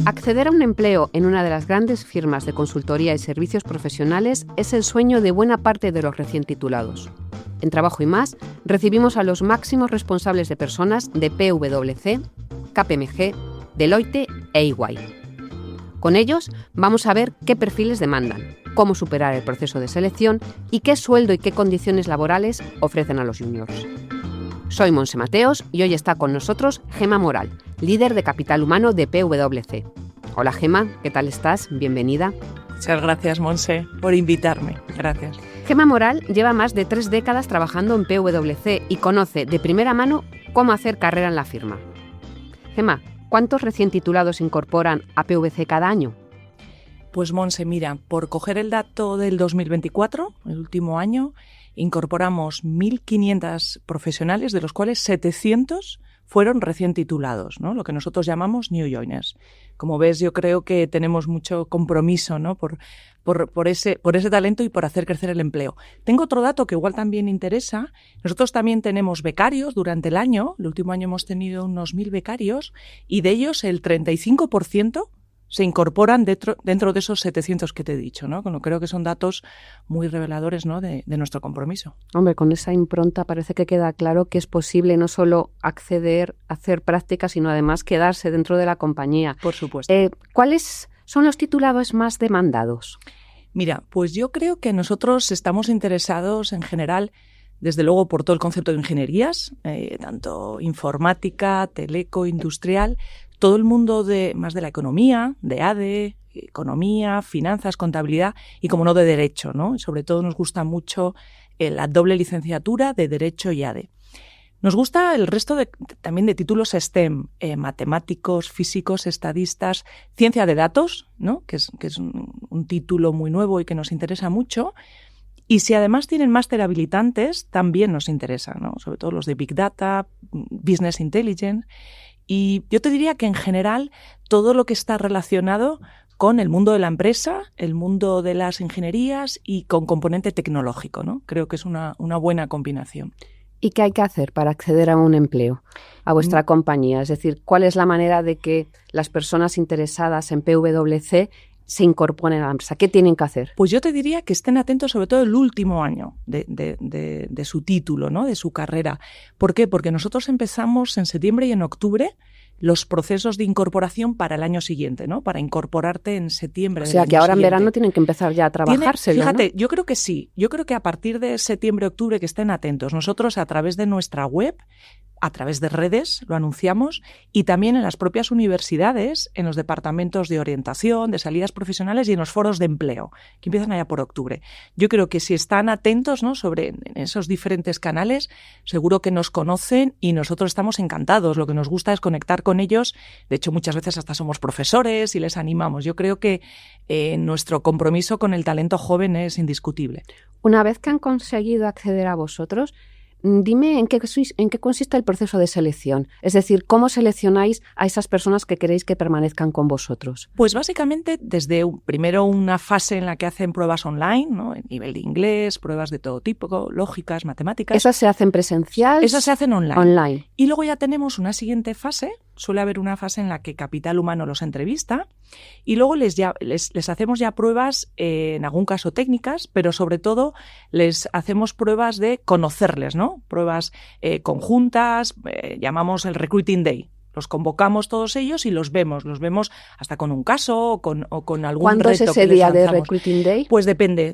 Acceder a un empleo en una de las grandes firmas de consultoría y servicios profesionales es el sueño de buena parte de los recién titulados. En Trabajo y Más recibimos a los máximos responsables de personas de PwC, KPMG, Deloitte e EY. Con ellos vamos a ver qué perfiles demandan, cómo superar el proceso de selección y qué sueldo y qué condiciones laborales ofrecen a los juniors. Soy Monse Mateos y hoy está con nosotros Gemma Moral, líder de Capital Humano de PwC. Hola Gemma, ¿qué tal estás? Bienvenida. Muchas gracias, Monse, por invitarme. Gracias. Gemma Moral lleva más de 3 décadas trabajando en PwC y conoce de primera mano cómo hacer carrera en la firma. Gemma, ¿cuántos recién titulados incorporan a PwC cada año? Pues Monse, mira, por coger el dato del 2024, el último año, incorporamos 1.500 profesionales, de los cuales 700 fueron recién titulados, ¿no? Lo que nosotros llamamos New Joiners. Como ves, yo creo que tenemos mucho compromiso, ¿no? por ese talento y por hacer crecer el empleo. Tengo otro dato que igual también interesa. Nosotros también tenemos becarios durante el año. El último año hemos tenido unos 1.000 becarios y de ellos el 35% se incorporan dentro de esos 700 que te he dicho, ¿no? Creo que son datos muy reveladores, ¿no? de nuestro compromiso. Hombre, con esa impronta parece que queda claro que es posible no solo acceder a hacer prácticas, sino además quedarse dentro de la compañía. Por supuesto. ¿Cuáles son los titulados más demandados? Mira, pues yo creo que nosotros estamos interesados en general, desde luego por todo el concepto de ingenierías, tanto informática, teleco, industrial, todo el mundo más de la economía, de ADE, economía, finanzas, contabilidad y, como no, de derecho, ¿no? Y sobre todo nos gusta mucho la doble licenciatura de derecho y ADE. Nos gusta el resto también de títulos STEM, matemáticos, físicos, estadistas, ciencia de datos, ¿no? que es un título muy nuevo y que nos interesa mucho. Y si además tienen máster habilitantes, también nos interesa, ¿no? Sobre todo los de Big Data, Business Intelligence. Y yo te diría que en general todo lo que está relacionado con el mundo de la empresa, el mundo de las ingenierías y con componente tecnológico, ¿no? Creo que es una buena combinación. ¿Y qué hay que hacer para acceder a un empleo, a vuestra compañía? Es decir, ¿cuál es la manera de que las personas interesadas en PwC se incorporen a la empresa? ¿Qué tienen que hacer? Pues yo te diría que estén atentos sobre todo el último año de su título, ¿no? De su carrera. ¿Por qué? Porque nosotros empezamos en septiembre y en octubre los procesos de incorporación para el año siguiente, ¿no? Para incorporarte en septiembre. O sea, que ahora en verano tienen que empezar ya a trabajárselo, Fíjate, ¿no? yo creo que sí. Yo creo que a partir de septiembre, octubre, que estén atentos. Nosotros, a través de nuestra web, a través de redes, lo anunciamos, y también en las propias universidades, en los departamentos de orientación, de salidas profesionales y en los foros de empleo, que empiezan allá por octubre. Yo creo que si están atentos, ¿no? sobre esos diferentes canales, seguro que nos conocen y nosotros estamos encantados. Lo que nos gusta es conectar con ellos. De hecho, muchas veces hasta somos profesores y les animamos. Yo creo que nuestro compromiso con el talento joven es indiscutible. Una vez que han conseguido acceder a vosotros, dime en qué consiste el proceso de selección. Es decir, ¿cómo seleccionáis a esas personas que queréis que permanezcan con vosotros? Pues básicamente desde primero una fase en la que hacen pruebas online, ¿no? En nivel de inglés, pruebas de todo tipo, lógicas, matemáticas. ¿Esas se hacen presencial? Esas se hacen online. Y luego ya tenemos una siguiente fase. Suele haber una fase en la que Capital Humano los entrevista y luego les hacemos ya pruebas, en algún caso técnicas, pero sobre todo les hacemos pruebas de conocerles, ¿no? Pruebas conjuntas, llamamos el Recruiting Day. Los convocamos todos ellos y los vemos hasta con un caso o con algún ¿Cuándo reto. ¿Cuándo es ese día de Recruiting Day? Pues depende.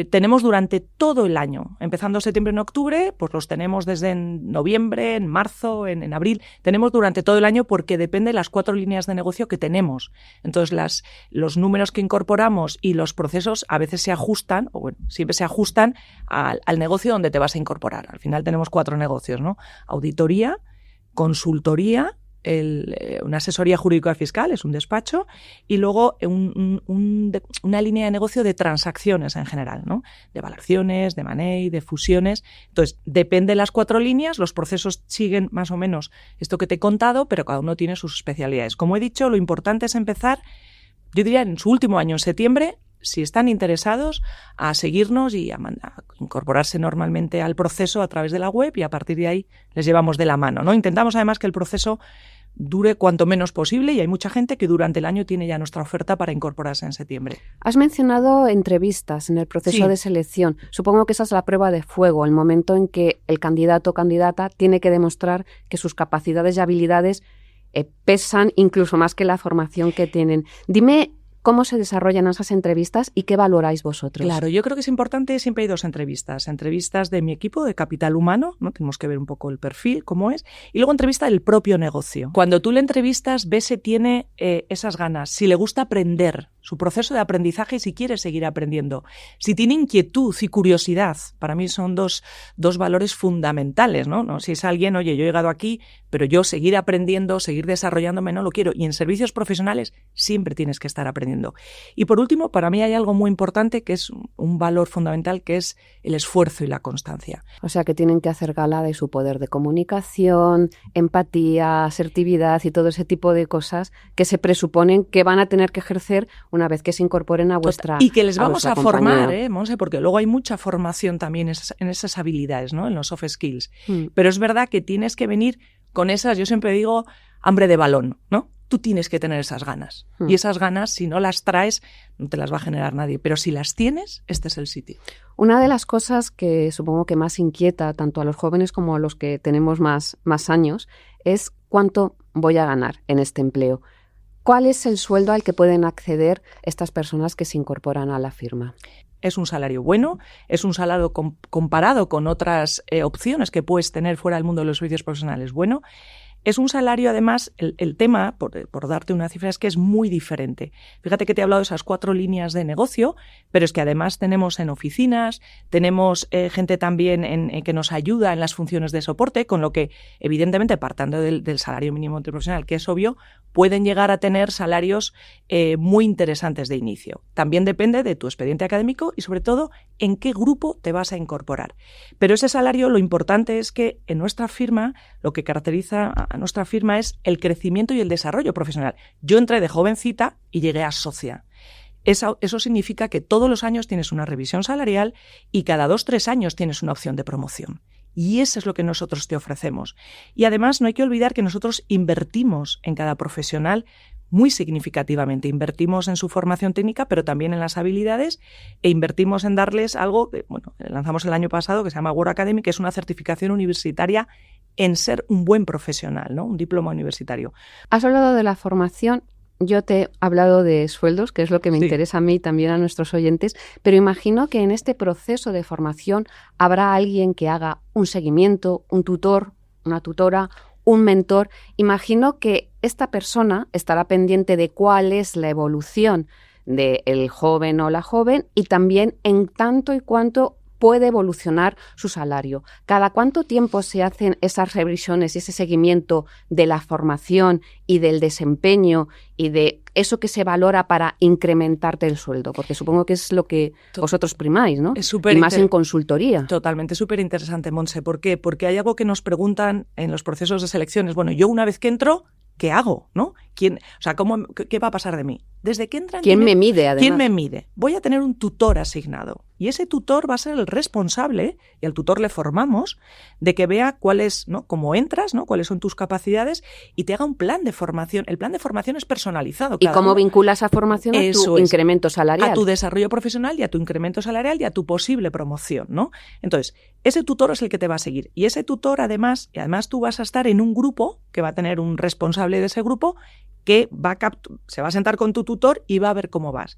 Tenemos durante todo el año, empezando septiembre en octubre, pues los tenemos desde en noviembre, en marzo, en abril. Tenemos durante todo el año porque depende de las 4 líneas de negocio que tenemos. Entonces los números que incorporamos y los procesos a veces se ajustan, o bueno, siempre se ajustan al negocio donde te vas a incorporar. Al final tenemos 4 negocios, ¿no? Auditoría, consultoría, una asesoría jurídica fiscal, es un despacho, y luego una línea de negocio de transacciones en general, ¿no? De evaluaciones, de M&A, de fusiones. Entonces, depende de las 4 líneas, los procesos siguen más o menos esto que te he contado, pero cada uno tiene sus especialidades. Como he dicho, lo importante es empezar, yo diría, en su último año, en septiembre, si están interesados, a seguirnos y a incorporarse normalmente al proceso a través de la web y a partir de ahí les llevamos de la mano, ¿no? Intentamos además que el proceso dure cuanto menos posible, y hay mucha gente que durante el año tiene ya nuestra oferta para incorporarse en septiembre. Has mencionado entrevistas en el proceso de selección. Supongo que esa es la prueba de fuego, el momento en que el candidato o candidata tiene que demostrar que sus capacidades y habilidades pesan incluso más que la formación que tienen. Dime cómo se desarrollan esas entrevistas y qué valoráis vosotros. Claro, yo creo que es importante, siempre hay 2 entrevistas. Entrevistas de mi equipo de capital humano, ¿no? Tenemos que ver un poco el perfil, cómo es, y luego entrevista del propio negocio. Cuando tú le entrevistas, ves si tiene esas ganas, si le gusta aprender, su proceso de aprendizaje y si quiere seguir aprendiendo. Si tiene inquietud y curiosidad, para mí son dos valores fundamentales, ¿no? Si es alguien, oye, yo he llegado aquí, pero yo seguir aprendiendo, seguir desarrollándome no lo quiero. Y en servicios profesionales siempre tienes que estar aprendiendo. Y por último, para mí hay algo muy importante que es un valor fundamental, que es el esfuerzo y la constancia. O sea, que tienen que hacer gala de su poder de comunicación, empatía, asertividad y todo ese tipo de cosas que se presuponen que van a tener que ejercer una vez que se incorporen a vuestra Y que les vamos a formar, compañía. Monse, porque luego hay mucha formación también en esas habilidades, ¿no? En los soft skills. Pero es verdad que tienes que venir con esas, yo siempre digo, hambre de balón, ¿no? Tú tienes que tener esas ganas. Y esas ganas, si no las traes, no te las va a generar nadie. Pero si las tienes, este es el sitio. Una de las cosas que supongo que más inquieta tanto a los jóvenes como a los que tenemos más años es cuánto voy a ganar en este empleo. ¿Cuál es el sueldo al que pueden acceder estas personas que se incorporan a la firma? Es un salario bueno, es un salario comparado con otras opciones que puedes tener fuera del mundo de los servicios profesionales bueno. Es un salario, además, el tema, por darte una cifra, es que es muy diferente. Fíjate que te he hablado de esas 4 líneas de negocio, pero es que además tenemos en oficinas, tenemos gente también que nos ayuda en las funciones de soporte, con lo que, evidentemente, partiendo del salario mínimo interprofesional, que es obvio, pueden llegar a tener salarios muy interesantes de inicio. También depende de tu expediente académico y, sobre todo, en qué grupo te vas a incorporar. Pero ese salario, lo importante es que en nuestra firma, lo que caracteriza a nuestra firma es el crecimiento y el desarrollo profesional. Yo entré de jovencita y llegué a socia. Eso significa que todos los años tienes una revisión salarial y cada 2-3 años tienes una opción de promoción. Y eso es lo que nosotros te ofrecemos. Y además no hay que olvidar que nosotros invertimos en cada profesional muy significativamente. Invertimos en su formación técnica, pero también en las habilidades, e invertimos en darles algo que, lanzamos el año pasado, que se llama Work Academy, que es una certificación universitaria en ser un buen profesional, ¿no? Un diploma universitario. Has hablado de la formación. Yo te he hablado de sueldos, que es lo que me interesa a mí y también a nuestros oyentes, pero imagino que en este proceso de formación habrá alguien que haga un seguimiento, un tutor, una tutora, un mentor. Imagino que esta persona estará pendiente de cuál es la evolución del joven o la joven y también en tanto y cuanto puede evolucionar su salario. ¿Cada cuánto tiempo se hacen esas revisiones y ese seguimiento de la formación y del desempeño y de eso que se valora para incrementarte el sueldo? Porque supongo que es lo que vosotros primáis, ¿no? Es y más en consultoría. Totalmente, súper interesante, Monse. ¿Por qué? Porque hay algo que nos preguntan en los procesos de selecciones. Bueno, yo una vez que entro, ¿qué hago? ¿No? ¿Qué va a pasar de mí? Desde que entran... ¿Quién me mide, además? ¿Quién me mide? Voy a tener un tutor asignado. Y ese tutor va a ser el responsable, y al tutor le formamos, de que vea cuáles, ¿no? Cómo entras, ¿no? Cuáles son tus capacidades y te haga un plan de formación. El plan de formación es personalizado. ¿Y cómo vinculas esa formación a tu incremento salarial? A tu desarrollo profesional y a tu incremento salarial y a tu posible promoción, ¿no? Entonces, ese tutor es el que te va a seguir. Y ese tutor, además tú vas a estar en un grupo que va a tener un responsable de ese grupo que se va a sentar con tu tutor y va a ver cómo vas.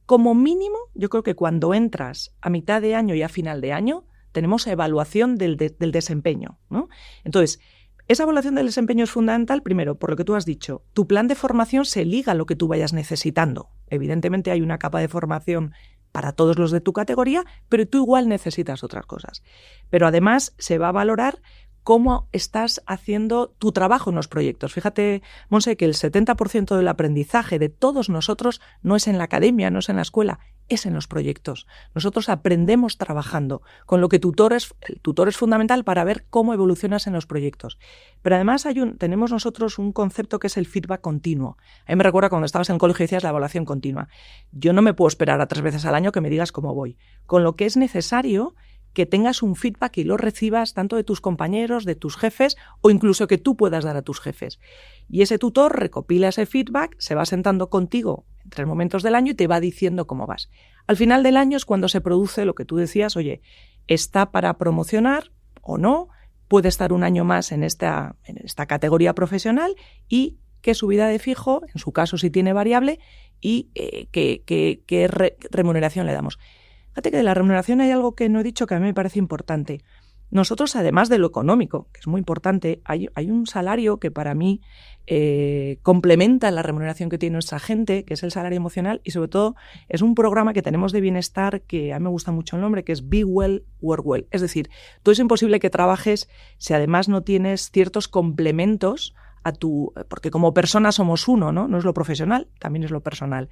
Como mínimo, yo creo que cuando entras a mitad de año y a final de año, tenemos evaluación del desempeño, ¿no? Entonces, esa evaluación del desempeño es fundamental, primero, por lo que tú has dicho. Tu plan de formación se liga a lo que tú vayas necesitando. Evidentemente hay una capa de formación para todos los de tu categoría, pero tú igual necesitas otras cosas. Pero además se va a valorar cómo estás haciendo tu trabajo en los proyectos. Fíjate, Monse, que el 70% del aprendizaje de todos nosotros no es en la academia, no es en la escuela, es en los proyectos. Nosotros aprendemos trabajando, con lo que el tutor es fundamental para ver cómo evolucionas en los proyectos. Pero además tenemos nosotros un concepto que es el feedback continuo. A mí me recuerda cuando estabas en el colegio y decías la evaluación continua. Yo no me puedo esperar a 3 veces al año que me digas cómo voy. Con lo que es necesario que tengas un feedback y lo recibas tanto de tus compañeros, de tus jefes o incluso que tú puedas dar a tus jefes. Y ese tutor recopila ese feedback, se va sentando contigo en 3 momentos del año y te va diciendo cómo vas. Al final del año es cuando se produce lo que tú decías, oye, ¿está para promocionar o no? ¿Puede estar un año más en esta categoría profesional? Y qué subida de fijo, en su caso si tiene variable, y qué remuneración le damos. Fíjate que de la remuneración hay algo que no he dicho que a mí me parece importante. Nosotros, además de lo económico, que es muy importante, hay un salario que para mí complementa la remuneración que tiene nuestra gente, que es el salario emocional, y sobre todo es un programa que tenemos de bienestar que a mí me gusta mucho el nombre, que es Be Well, Work Well. Es decir, tú es imposible que trabajes si además no tienes ciertos complementos porque como persona somos uno, ¿no? No es lo profesional, también es lo personal.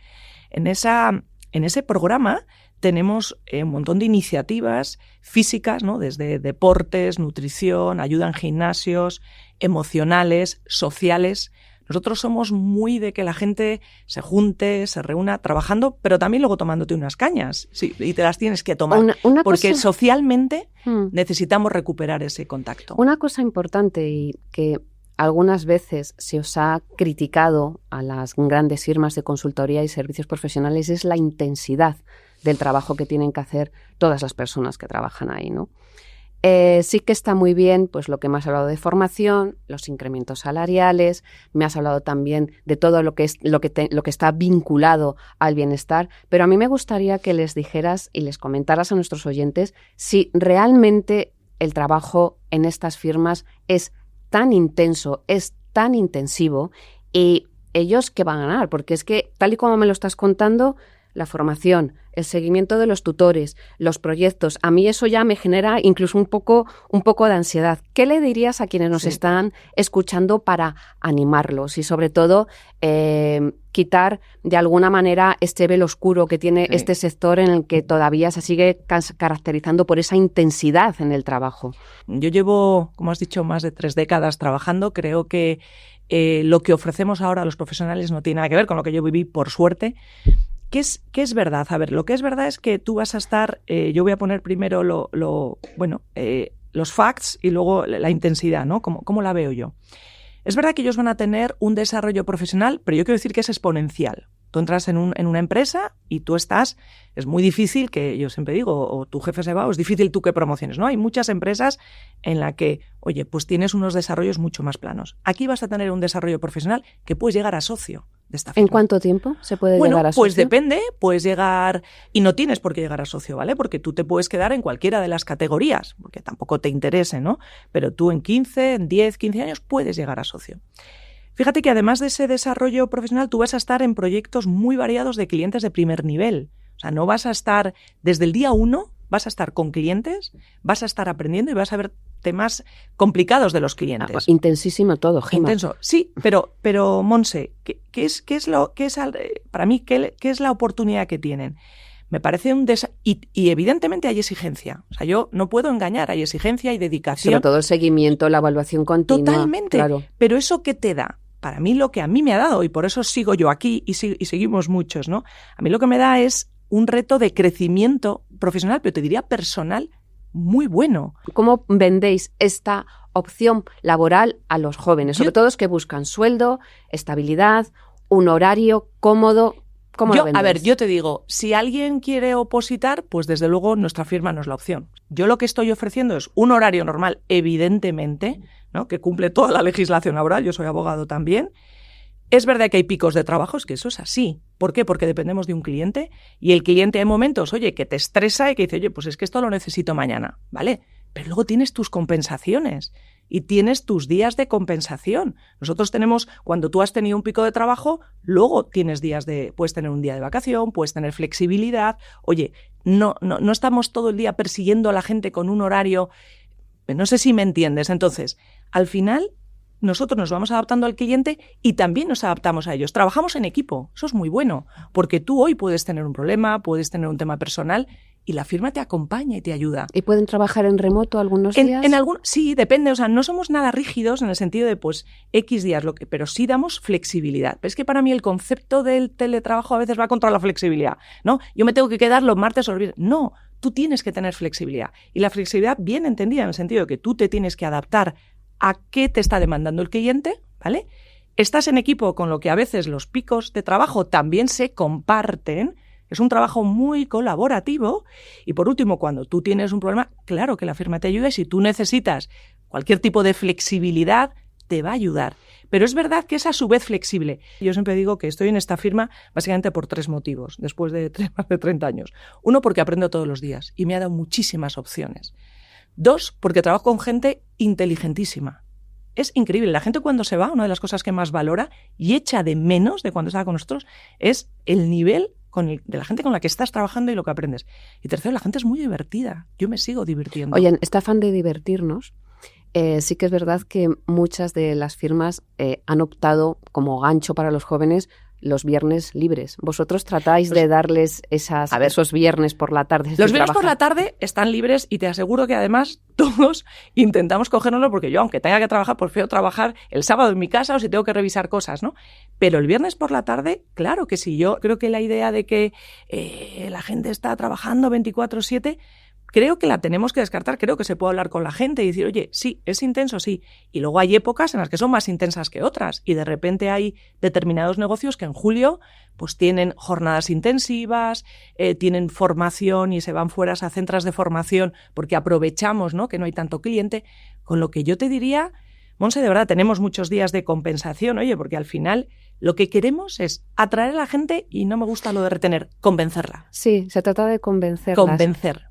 En ese programa tenemos un montón de iniciativas físicas, ¿no? Desde deportes, nutrición, ayuda en gimnasios, emocionales, sociales. Nosotros somos muy de que la gente se junte, se reúna trabajando, pero también luego tomándote unas cañas. Sí, y te las tienes que tomar. Porque socialmente necesitamos recuperar ese contacto. Una cosa importante y que algunas veces se os ha criticado a las grandes firmas de consultoría y servicios profesionales es la intensidad del trabajo que tienen que hacer todas las personas que trabajan ahí, ¿no? Sí que está muy bien pues lo que me has hablado de formación, los incrementos salariales, me has hablado también de todo lo que está vinculado al bienestar, pero a mí me gustaría que les dijeras y les comentaras a nuestros oyentes si realmente el trabajo en estas firmas es tan intenso, es tan intensivo, y ellos ¿qué van a ganar? Porque es que, tal y como me lo estás contando, la formación, el seguimiento de los tutores, los proyectos, a mí eso ya me genera incluso un poco de ansiedad. ¿Qué le dirías a quienes nos están escuchando para animarlos y sobre todo quitar de alguna manera este velo oscuro que tiene este sector en el que todavía se sigue caracterizando por esa intensidad en el trabajo? Yo llevo, como has dicho, más de 3 décadas trabajando. Creo que lo que ofrecemos ahora a los profesionales no tiene nada que ver con lo que yo viví, por suerte. ¿Qué es verdad? A ver, lo que es verdad es que tú vas a estar, yo voy a poner primero los facts y luego la intensidad, ¿no? ¿Cómo la veo yo? Es verdad que ellos van a tener un desarrollo profesional, pero yo quiero decir que es exponencial. Tú entras en una empresa y tú es muy difícil que, yo siempre digo, o tu jefe se va o es difícil tú que promociones, ¿no? Hay muchas empresas en las que, oye, pues tienes unos desarrollos mucho más planos. Aquí vas a tener un desarrollo profesional que puedes llegar a socio de esta firma. ¿En cuánto tiempo se puede llegar a socio? Pues depende, puedes llegar, y no tienes por qué llegar a socio, ¿vale? Porque tú te puedes quedar en cualquiera de las categorías, porque tampoco te interese, ¿no? Pero tú en 15, en 10, 15 años puedes llegar a socio. Fíjate que además de ese desarrollo profesional, tú vas a estar en proyectos muy variados de clientes de primer nivel. O sea, no vas a estar desde el día 1, vas a estar con clientes, vas a estar aprendiendo y vas a ver temas complicados de los clientes. Intensísimo todo, Gemma. Intenso, sí, pero Monse, para mí, ¿qué es la oportunidad que tienen? Me parece y evidentemente hay exigencia. O sea, yo no puedo engañar, hay exigencia y dedicación. Sobre todo el seguimiento, la evaluación continua. Totalmente, claro. Pero ¿eso qué te da? Para mí lo que a mí me ha dado, y por eso sigo yo aquí y seguimos muchos, ¿no? A mí lo que me da es un reto de crecimiento profesional, pero te diría personal, muy bueno. ¿Cómo vendéis esta opción laboral a los jóvenes? Sobre todo los que buscan sueldo, estabilidad, un horario cómodo. A ver, yo te digo, si alguien quiere opositar, pues desde luego nuestra firma no es la opción. Yo lo que estoy ofreciendo es un horario normal, evidentemente, ¿no? Que cumple toda la legislación laboral, yo soy abogado también. Es verdad que hay picos de trabajo, es que eso es así. ¿Por qué? Porque dependemos de un cliente y el cliente hay momentos, oye, que te estresa y que dice, oye, pues es que esto lo necesito mañana, ¿vale? Pero luego tienes tus compensaciones y tienes tus días de compensación. Nosotros tenemos, cuando tú has tenido un pico de trabajo, luego puedes tener un día de vacación, puedes tener flexibilidad. Oye, no estamos todo el día persiguiendo a la gente con un horario. No sé si me entiendes. Entonces, al final, nosotros nos vamos adaptando al cliente y también nos adaptamos a ellos. Trabajamos en equipo, eso es muy bueno, porque tú hoy puedes tener un problema, puedes tener un tema personal y la firma te acompaña y te ayuda. ¿Y pueden trabajar en remoto algunos días? Sí, depende. O sea, no somos nada rígidos en el sentido de, pues, X días, pero sí damos flexibilidad. Pero es que para mí el concepto del teletrabajo a veces va contra la flexibilidad, ¿no? Yo me tengo que quedar los martes o los viernes. No, tú tienes que tener flexibilidad. Y la flexibilidad bien entendida en el sentido de que tú te tienes que adaptar a qué te está demandando el cliente, ¿vale? Estás en equipo, con lo que a veces los picos de trabajo también se comparten. Es un trabajo muy colaborativo. Y por último, cuando tú tienes un problema, claro que la firma te ayuda y si tú necesitas cualquier tipo de flexibilidad, te va a ayudar. Pero es verdad que es a su vez flexible. Yo siempre digo que estoy en esta firma básicamente por 3 motivos, después de más de 30 años. 1, porque aprendo todos los días y me ha dado muchísimas opciones. 2, porque trabajo con gente inteligentísima. Es increíble. La gente cuando se va, una de las cosas que más valora y echa de menos de cuando estaba con nosotros es el nivel de la gente con la que estás trabajando y lo que aprendes. Y tercero, la gente es muy divertida. Yo me sigo divirtiendo. Oye, en este afán de divertirnos, sí que es verdad que muchas de las firmas han optado como gancho para los jóvenes los viernes libres. Vosotros tratáis de darles esos viernes por la tarde. Los viernes por la tarde están libres y te aseguro que además todos intentamos cogérnoslo porque yo, aunque tenga que trabajar, prefiero trabajar el sábado en mi casa o si tengo que revisar cosas, ¿no? Pero el viernes por la tarde, claro que sí. Yo creo que la idea de que la gente está trabajando 24/7... creo que la tenemos que descartar, creo que se puede hablar con la gente y decir, oye, sí, es intenso, sí. Y luego hay épocas en las que son más intensas que otras y de repente hay determinados negocios que en julio pues tienen jornadas intensivas, tienen formación y se van fuera a centros de formación porque aprovechamos, ¿no?, que no hay tanto cliente. Con lo que yo te diría, Monse, de verdad, tenemos muchos días de compensación, oye, porque al final lo que queremos es atraer a la gente y no me gusta lo de retener, convencerla. Sí, se trata de convencerlas. Convencer.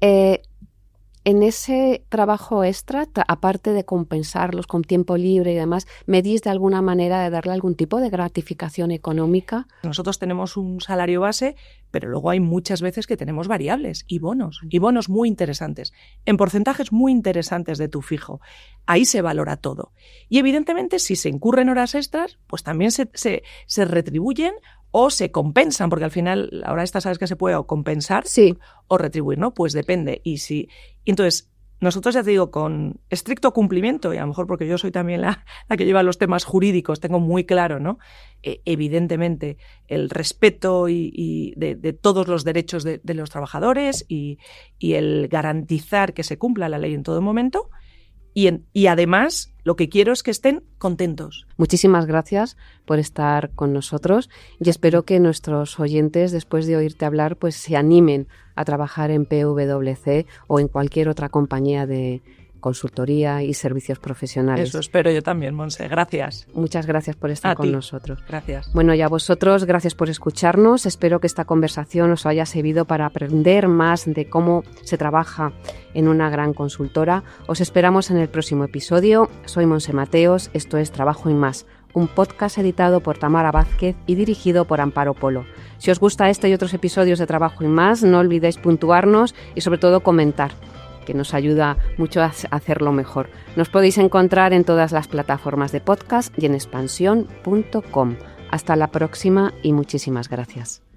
En ese trabajo extra, aparte de compensarlos con tiempo libre y demás, ¿medís de alguna manera de darle algún tipo de gratificación económica? Nosotros tenemos un salario base, pero luego hay muchas veces que tenemos variables y bonos muy interesantes, en porcentajes muy interesantes de tu fijo. Ahí se valora todo. Y evidentemente, si se incurren horas extras, pues también se retribuyen o se compensan, porque al final, ahora sabes que se puede o compensar sí, o retribuir, ¿no? Pues depende. Entonces, nosotros ya te digo, con estricto cumplimiento, y a lo mejor porque yo soy también la que lleva los temas jurídicos, tengo muy claro, ¿no? Evidentemente, el respeto de todos los derechos de los trabajadores y el garantizar que se cumpla la ley en todo momento. Y además, lo que quiero es que estén contentos. Muchísimas gracias por estar con nosotros y espero que nuestros oyentes, después de oírte hablar, pues se animen a trabajar en PwC o en cualquier otra compañía de consultoría y servicios profesionales. Eso espero yo también, Monse. Gracias. Muchas gracias por estar con nosotros. Gracias. Bueno, y a vosotros, gracias por escucharnos. Espero que esta conversación os haya servido para aprender más de cómo se trabaja en una gran consultora. Os esperamos en el próximo episodio. Soy Monse Mateos, esto es Trabajo y Más, un podcast editado por Tamara Vázquez y dirigido por Amparo Polo. Si os gusta este y otros episodios de Trabajo y Más, no olvidéis puntuarnos y sobre todo comentar, que nos ayuda mucho a hacerlo mejor. Nos podéis encontrar en todas las plataformas de podcast y en expansión.com. Hasta la próxima y muchísimas gracias.